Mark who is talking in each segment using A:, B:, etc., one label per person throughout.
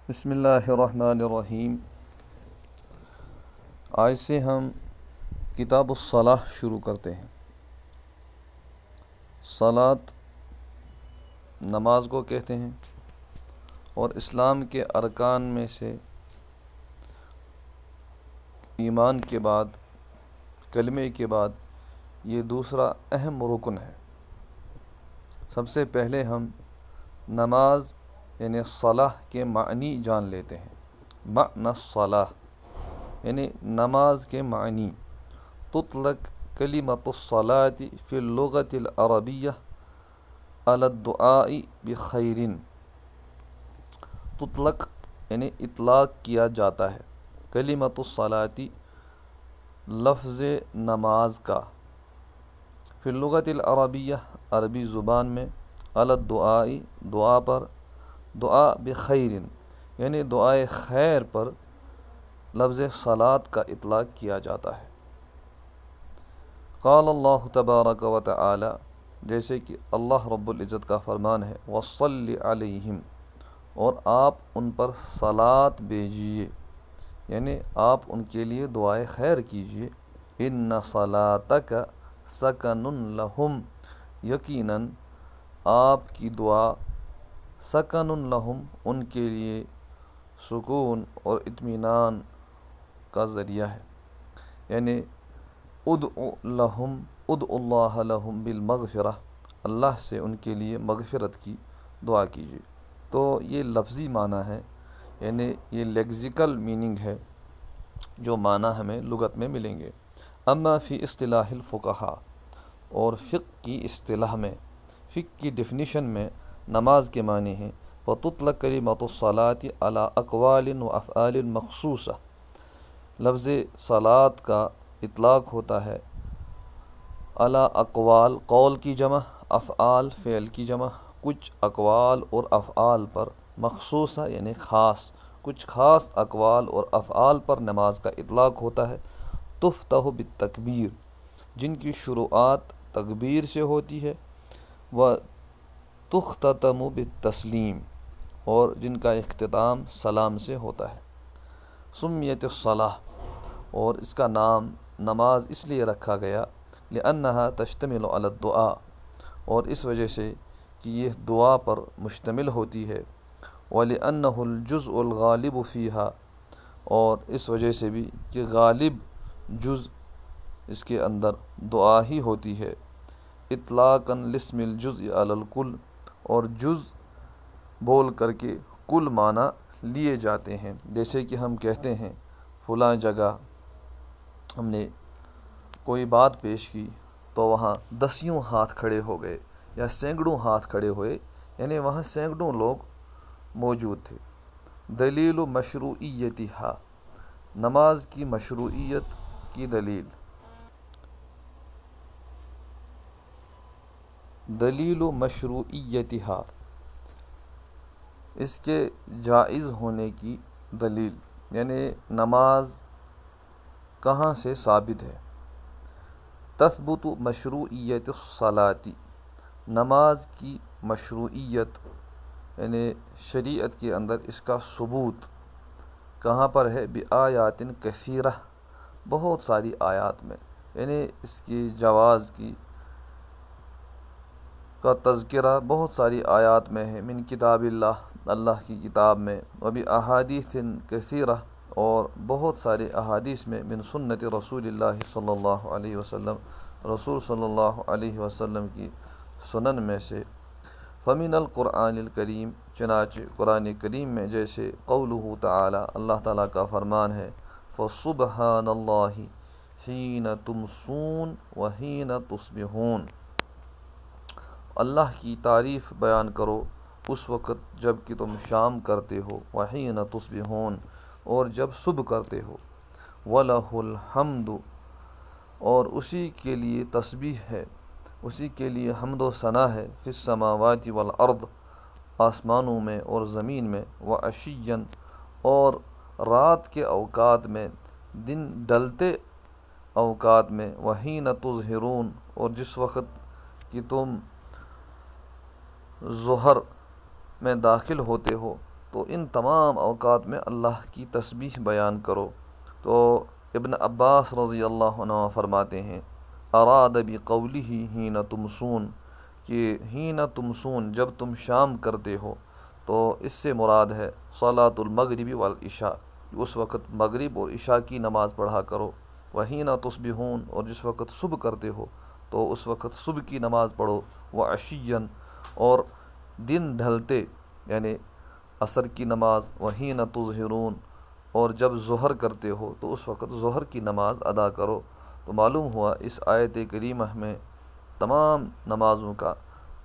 A: بسم اللہ الرحمن الرحیم۔ آج سے ہم کتاب الصلاح شروع کرتے ہیں۔ صلاۃ نماز کو کہتے ہیں اور اسلام کے ارکان میں سے ایمان کے بعد، کلمے کے بعد یہ دوسرا اہم رکن ہے۔ سب سے پہلے ہم نماز یعنی صلاح کے معنی جان لیتے ہیں۔ معنی الصلاح یعنی نماز کے معنی۔ تطلق کلمۃ الصلاۃ فی اللغۃ العربیہ علی الدعاء بخیر۔ تطلق یعنی اطلاق کیا جاتا ہے کلمۃ الصلاۃ لفظ نماز کا، فی اللغۃ العربیہ عربی زبان میں، علی الدعاء دعا پر، دعا بخیر یعنی دعائے خیر پر لفظ صلاۃ کا اطلاق کیا جاتا ہے۔ قال اللہ تبارک و تعالی، جیسے کہ اللہ رب العزت کا فرمان ہے، وصلی علیہم، اور آپ ان پر صلاۃ بھیجیے، یعنی آپ ان کے لیے دعائے خیر کیجیے۔ ان صلاتک سکن لہم، یقیناً آپ کی دعا سکن لہم ان کے لیے سکون اور اطمینان کا ذریعہ ہے۔ یعنی ادعو لہم، ادعو اللہ لہم بالمغفرہ، اللہ سے ان کے لیے مغفرت کی دعا کیجیے۔ تو یہ لفظی معنی ہے، یعنی یہ لیگزیکل میننگ ہے جو معنی ہمیں لغت میں ملیں گے۔ اما فی اصطلاح الفقہاء، اور فقہ کی اصطلاح میں، فقہ کی ڈیفینیشن میں نماز کے معنی ہیں، فَتُطْلَقُ كَلِمَةُ الصَّلَاةِ عَلَىٰ أَقْوَالٍ وَأَفْعَالٍ مَخْصُوصَةٍ۔ لفظ صلاۃ کا اطلاق ہوتا ہے علی اقوال، قول کی جمع، افعال، فعل کی جمع، کچھ اقوال اور افعال پر، مخصوصہ یعنی خاص، کچھ خاص اقوال اور افعال پر نماز کا اطلاق ہوتا ہے۔ تفتح بالتکبیر، جن کی شروعات تکبیر سے ہوتی ہے، و تختتم بالتسلیم، اور جن کا اختتام سلام سے ہوتا ہے۔ سمیت الصلاح، اور اس کا نام نماز اس لیے رکھا گیا، لأنہا تشتمل علی الدعاء، اور اس وجہ سے کہ یہ دعا پر مشتمل ہوتی ہے، وَلِأَنَّهُ الْجُزْءُ الْغَالِبُ فِيهَا، اور اس وجہ سے بھی کہ غالب جز اس کے اندر دعا ہی ہوتی ہے۔ اطلاقاً لاسم الجزء علی الکل، اور جز بول کر کے کل معنی لیے جاتے ہیں۔ جیسے کہ ہم کہتے ہیں فلاں جگہ ہم نے کوئی بات پیش کی تو وہاں دسیوں ہاتھ کھڑے ہو گئے یا سینکڑوں ہاتھ کھڑے ہوئے، یعنی وہاں سینکڑوں لوگ موجود تھے۔ دلیل مشروعیتہا، نماز کی مشروعیت کی دلیل۔ دلیل مشروعیتہا، اس کے جائز ہونے کی دلیل، یعنی نماز کہاں سے ثابت ہے۔ تثبت مشروعیت الصلاۃ، نماز کی مشروعیت یعنی شریعت کے اندر اس کا ثبوت کہاں پر ہے، بآیات کثیرہ، بہت ساری آیات میں، یعنی اس کی جواز کا تذکرہ بہت ساری آیات میں ہے، من کتاب اللہ، اللہ کی کتاب میں، وباحادیث کثیرہ، اور بہت سارے احادیث میں، من سنت رسول اللہ صلی اللہ علیہ وسلم، رسول صلی اللہ علیہ وسلم کی سنن میں سے۔ فمن القرآن الکریم، چنانچہ قرآن کریم میں، جیسے قولہ تعالی، اللہ تعالیٰ کا فرمان ہے، فسبحان اللہ حین تمسون وحین تصبحون، اللہ کی تعریف بیان کرو اس وقت جب کہ تم شام کرتے ہو، وحین تصبحون، اور جب صبح کرتے ہو، وَلَهُ الْحَمْدُ، اور اسی کے لیے تسبیح ہے، اسی کے لیے حمد و ثنا ہے، فی السماوات والارض، آسمانوں میں اور زمین میں، وعشیاً، اور رات کے اوقات میں، دن ڈلتے اوقات میں، وحین تظہرون، اور جس وقت کہ تم ظہر میں داخل ہوتے ہو، تو ان تمام اوقات میں اللہ کی تسبیح بیان کرو۔ تو ابن عباس رضی اللہ عنہ فرماتے ہیں اراد بقولہ حین تمسون، کہ حین تمسون جب تم شام کرتے ہو، تو اس سے مراد ہے صلاۃ المغرب والعشاء، اس وقت مغرب اور عشاء کی نماز پڑھا کرو۔ وحین تصبحون، اور جس وقت صبح کرتے ہو تو اس وقت صبح کی نماز پڑھو۔ وعشیا، اور دن ڈھلتے یعنی عصر کی نماز۔ وحین تظہرون، اور جب ظہر کرتے ہو تو اس وقت ظہر کی نماز ادا کرو۔ تو معلوم ہوا اس آیت کریمہ میں تمام نمازوں کا،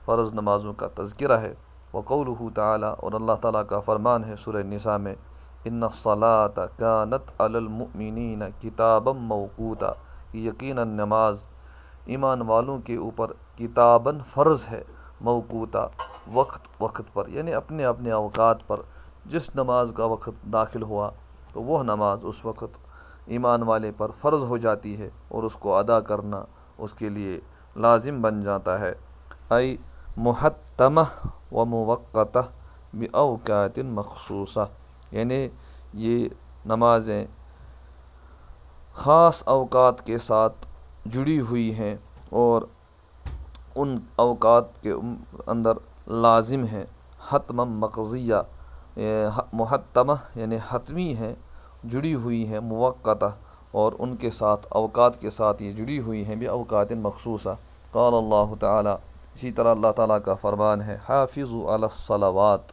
A: فرض نمازوں کا تذکرہ ہے۔ وقولہ تعالی، اور اللہ تعالیٰ کا فرمان ہے سورہ نساء میں ان الصلاۃ کانت علی المؤمنین کتابا موقوتا، کہ یقیناً نماز ایمان والوں کے اوپر کتاباً فرض ہے، موقوتا وقت وقت پر، یعنی اپنے اپنے اوقات پر جس نماز کا وقت داخل ہوا تو وہ نماز اس وقت ایمان والے پر فرض ہو جاتی ہے اور اس کو ادا کرنا اس کے لیے لازم بن جاتا ہے۔ ای محتمہ و موقتہ باوقات مخصوصہ، یعنی یہ نمازیں خاص اوقات کے ساتھ جڑی ہوئی ہیں اور ان اوقات کے اندر لازم ہیں۔ حتما مقضیہ، محتمہ یعنی حتمی ہیں، جڑی ہوئی ہیں، موقتہ اور ان کے ساتھ اوقات کے ساتھ یہ جڑی ہوئی ہیں، باوقات مخصوصہ۔ قال اللہ تعالی، اسی طرح اللہ تعالیٰ کا فرمان ہے حافظوا علی الصلوات،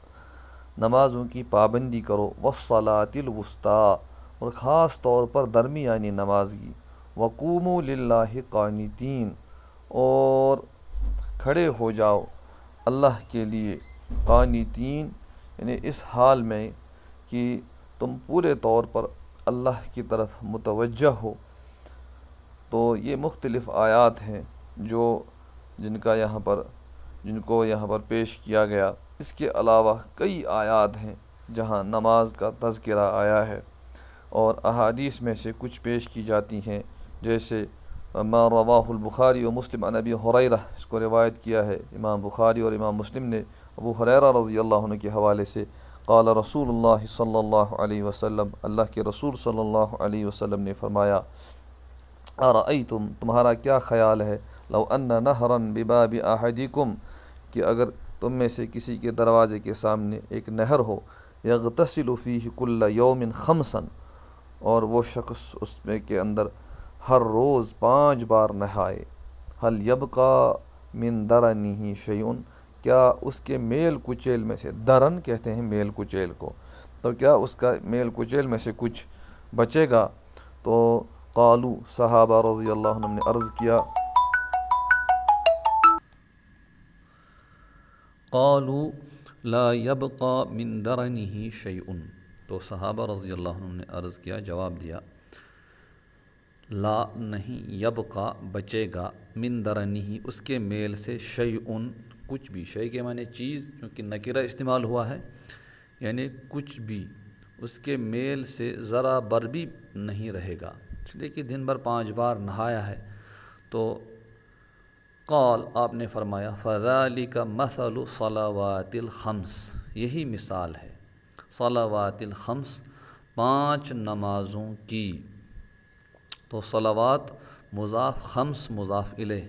A: نمازوں کی پابندی کرو، والصلاۃ الوسطیٰ، اور خاص طور پر درمیانی نماز کی، وقوموا للہ قانتین، اور کھڑے ہو جاؤ اللہ کے لیے قانتین، یعنی اس حال میں کہ تم پورے طور پر اللہ کی طرف متوجہ ہو۔ تو یہ مختلف آیات ہیں جن کو یہاں پر پیش کیا گیا۔ اس کے علاوہ کئی آیات ہیں جہاں نماز کا تذکرہ آیا ہے، اور احادیث میں سے کچھ پیش کی جاتی ہیں، جیسے ما رواہ البخاری و مسلم عن ابی ہریرہ، اس کو روایت کیا ہے امام بخاری اور امام مسلم نے ابو ہریرہ رضی اللہ عنہ کے حوالے سے، قال رسول اللہ صلی اللہ علیہ وسلم، اللہ کے رسول صلی اللہ علیہ وسلم نے فرمایا ارأیتم، تمہارا کیا خیال ہے، لو ان نہرا بباب احدکم، کہ اگر تم میں سے کسی کے دروازے کے سامنے ایک نہر ہو، یغتسل فیہ کل یوم خمسا، اور وہ شخص اس میں کے اندر ہر روز 5 بار نہائے، هل یبقى من درنہ شیء، کیا اس کے میل کچیل میں سے، درن کہتے ہیں میل کچیل کو، تو کیا اس کا میل کچیل میں سے کچھ بچے گا؟ تو قالو، صحابہ رضی اللہ عنہم نے عرض کیا، قالوا لا يبقى من درنه شيء، تو صحابہ رضی اللہ عنہ نے عرض کیا، جواب دیا، لا نہیں، یبقى بچے گا، من درنہ اس کے میل سے، شیء کچھ بھی، شیء کے معنی چیز، کیونکہ نکرہ استعمال ہوا ہے، یعنی کچھ بھی اس کے میل سے ذرا بر بھی نہیں رہے گا، اس لیے کہ دن بھر 5 بار نہایا ہے۔ تو قال، آپ نے فرمایا، فذلک مثل صلوات الخمس، یہی مثال ہے صلوات الخمس، 5 نمازوں کی۔ تو صلوات مضاف، خمس مضاف الیہ،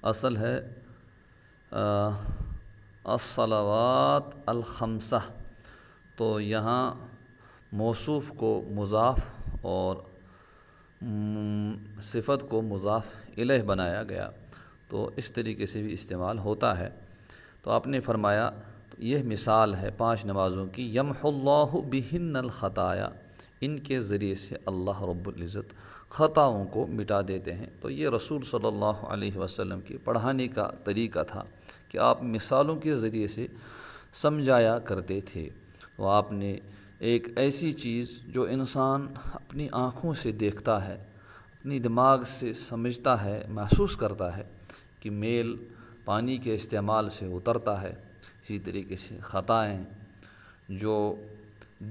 A: اصل ہے الصلوات الخمسہ، تو یہاں موصوف کو مضاف اور صفت کو مضاف الیہ بنایا گیا، تو اس طریقے سے بھی استعمال ہوتا ہے۔ تو آپ نے فرمایا یہ مثال ہے 5 نمازوں کی، یمحو اللہ بہن الخطایا، ان کے ذریعے سے اللہ رب العزت خطاؤں کو مٹا دیتے ہیں۔ تو یہ رسول صلی اللہ علیہ وسلم کے پڑھانے کا طریقہ تھا کہ آپ مثالوں کے ذریعے سے سمجھایا کرتے تھے۔ وہ آپ نے ایک ایسی چیز جو انسان اپنی آنکھوں سے دیکھتا ہے، اپنی دماغ سے سمجھتا ہے، محسوس کرتا ہے کہ میل پانی کے استعمال سے اترتا ہے، اسی طریقے سے خطائیں جو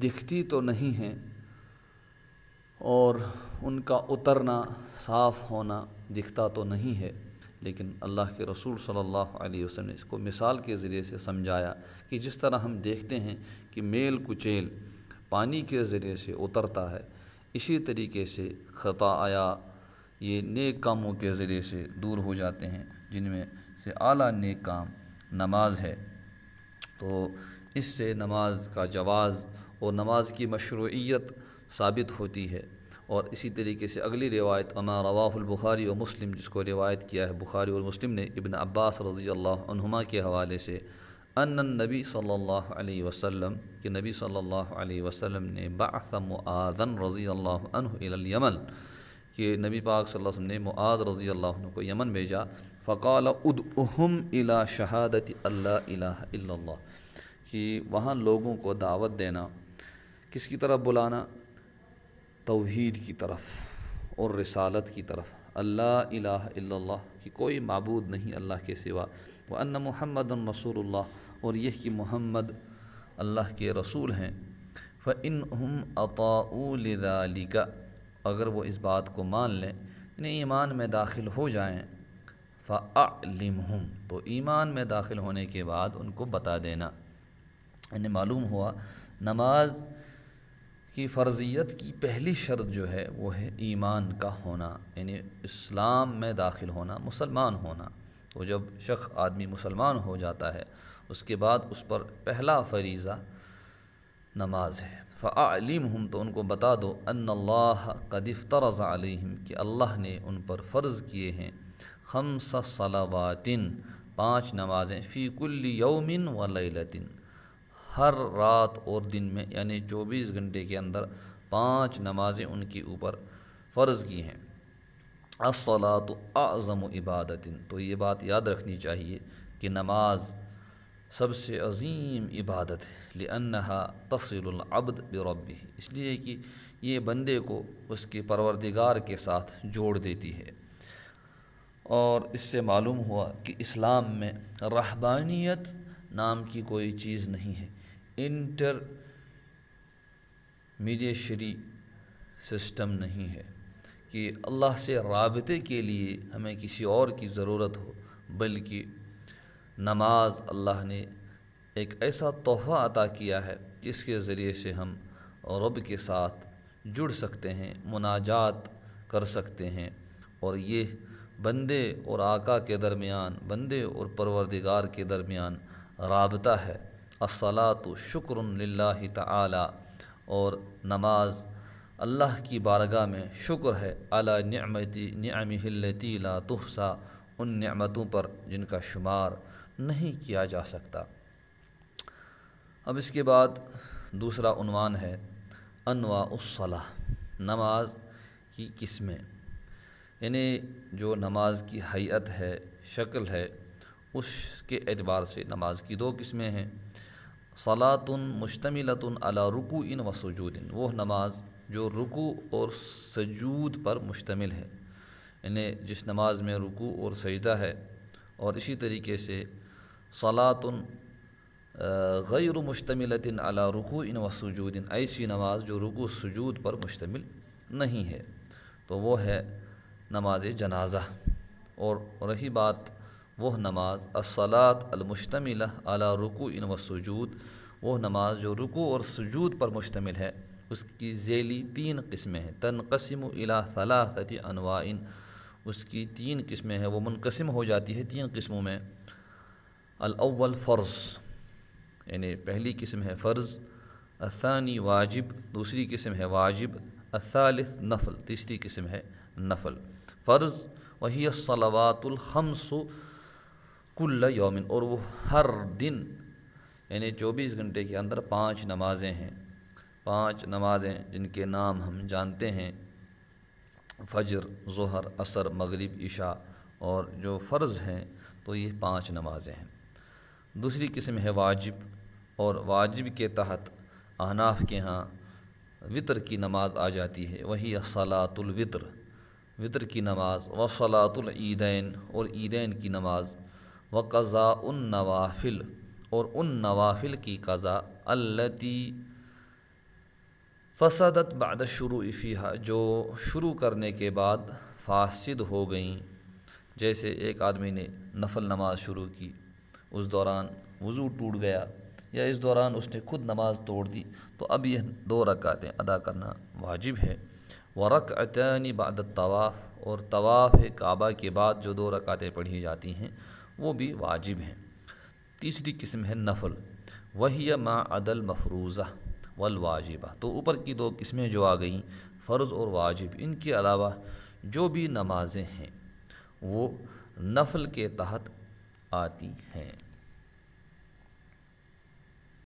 A: دکھتی تو نہیں ہیں اور ان کا اترنا، صاف ہونا دکھتا تو نہیں ہے، لیکن اللہ کے رسول صلی اللہ علیہ وسلم نے اس کو مثال کے ذریعے سے سمجھایا کہ جس طرح ہم دیکھتے ہیں کہ میل کچیل پانی کے ذریعے سے اترتا ہے، اسی طریقے سے خطایا یہ نیک کاموں کے ذریعے سے دور ہو جاتے ہیں، جن میں سے اعلیٰ نیک کام نماز ہے۔ تو اس سے نماز کا جواز اور نماز کی مشروعیت ثابت ہوتی ہے۔ اور اسی طریقے سے اگلی روایت اما رواہ البخاری و مسلم، جس کو روایت کیا ہے بخاری اور مسلم نے ابن عباس رضی اللہ عنہما کے حوالے سے، ان النبی صلی اللہ علیہ وسلم کہ نبی صلی اللہ علیہ وسلم نے بعث معاذ رضی اللہ عنہ الی الیمن کہ نبی پاک صلی اللہ علیہ وسلم نے معاذ رضی اللہ عنہ کو یمن بھیجا، فقال ادعهم الی شہادت اللہ الہ الا اللہ، کہ وہاں لوگوں کو دعوت دینا، کس کی طرف بلانا؟ توحید کی طرف اور رسالت کی طرف، اللہ الہ الا اللہ کہ کوئی معبود نہیں اللہ کے سوا، وان محمد رسول اللہ، اور یہ کہ محمد اللہ کے رسول ہیں، فإنہم اطاعوا لذالک، اگر وہ اس بات کو مان لیں یعنی ایمان میں داخل ہو جائیں، فأعلمہم، تو ایمان میں داخل ہونے کے بعد ان کو بتا دینا۔ یعنی معلوم ہوا نماز کی فرضیت کی پہلی شرط جو ہے وہ ہے ایمان کا ہونا، یعنی اسلام میں داخل ہونا، مسلمان ہونا۔ تو جب شخص آدمی مسلمان ہو جاتا ہے اس کے بعد اس پر پہلا فریضہ نماز ہے۔ فأعلمہم، تو ان کو بتا دو، ان اللہ قد افترض علیہم، کہ اللہ نے ان پر فرض کیے ہیں، 5 صلوات، 5 نمازیں، فی کل یوم و لیلۃ، ہر رات اور دن میں، یعنی 24 گھنٹے کے اندر 5 نمازیں ان کے اوپر فرض کی ہیں۔ الصلاۃ اعظم عبادت، تو یہ بات یاد رکھنی چاہیے کہ نماز سب سے عظیم عبادت ہے، لأنہا تصل العبد بربہ، اس لیے کہ یہ بندے کو اس کے پروردگار کے ساتھ جوڑ دیتی ہے۔ اور اس سے معلوم ہوا کہ اسلام میں رہبانیت نام کی کوئی چیز نہیں ہے، انٹر میڈیشری سسٹم نہیں ہے کہ اللہ سے رابطے کے لیے ہمیں کسی اور کی ضرورت ہو، بلکہ نماز اللہ نے ایک ایسا تحفہ عطا کیا ہے جس کے ذریعے سے ہم رب کے ساتھ جڑ سکتے ہیں، مناجات کر سکتے ہیں، اور یہ بندے اور آقا کے درمیان، بندے اور پروردگار کے درمیان رابطہ ہے۔ الصلاۃ شکر للہ تعالی، اور نماز اللہ کی بارگاہ میں شکر ہے، علی نعمہ التی لا تحصیٰ، ان نعمتوں پر جن کا شمار نہیں کیا جا سکتا۔ اب اس کے بعد دوسرا عنوان ہے انواع الصلاۃ، نماز کی قسمیں، یعنی جو نماز کی ہیئت ہے، شکل ہے، اس کے اعتبار سے نماز کی 2 قسمیں ہیں۔ صلاۃ مشتملۃ علی رکوع و سجود، وہ نماز جو رکوع اور سجود پر مشتمل ہے، یعنی جس نماز میں رکوع اور سجدہ ہے، اور اسی طریقے سے صلاۃ غیر مشتملۃ علی رکوع و سجود، ایسی نماز جو رکوع سجود پر مشتمل نہیں ہے، تو وہ ہے نماز جنازہ۔ اور رہی بات وہ نماز الصلاۃ المشتملہ علی رکوع و سجود، وہ نماز جو رکوع اور سجود پر مشتمل ہے، اس کی ذیلی 3 قسمیں ہیں۔ تنقسم الی 3 انواع، اس کی 3 قسمیں ہیں، وہ منقسم ہو جاتی ہے 3 قسموں میں۔ الاول فرض، یعنی پہلی قسم ہے فرض، الثانی واجب، دوسری قسم ہے واجب، الثالث نفل، تیسری قسم ہے نفل۔ فرض وہی الصلوات الخمس کل یوم، اور وہ ہر دن، یعنی 24 گھنٹے کے اندر 5 نمازیں ہیں، 5 نمازیں جن کے نام ہم جانتے ہیں، فجر، ظہر، عصر، مغرب، عشاء، اور جو فرض ہیں تو یہ 5 نمازیں ہیں۔ دوسری قسم ہے واجب، اور واجب کے تحت احناف کے ہاں وطر کی نماز آ جاتی ہے، وہی صلاۃ الوطر، وطر کی نماز، وصلاۃ العیدین، اور عیدین کی نماز، وقضاء النوافل، اور ان نوافل کی قضا، التی فسدت بعد الشروع فیہا، جو شروع کرنے کے بعد فاسد ہو گئیں، جیسے ایک آدمی نے نفل نماز شروع کی، اس دوران وضو ٹوٹ گیا یا اس دوران اس نے خود نماز توڑ دی، تو اب یہ 2 رکعتیں ادا کرنا واجب ہے۔ وَرَكْعَتَانِ بَعْدَ الطَّوَافِ، اور طواف کعبہ کے بعد جو 2 رکعتیں پڑھی جاتی ہیں وہ بھی واجب ہیں۔ تیسری قسم ہے نفل، وَهِيَ مَا عَدَى الْمَفْرُوضَةِ وَالْوَاجِبَةِ، تو اوپر کی 2 قسمیں جو آ گئیں فرض اور واجب، ان کے علاوہ جو بھی نمازیں ہیں وہ نفل کے تحت آتی ہیں۔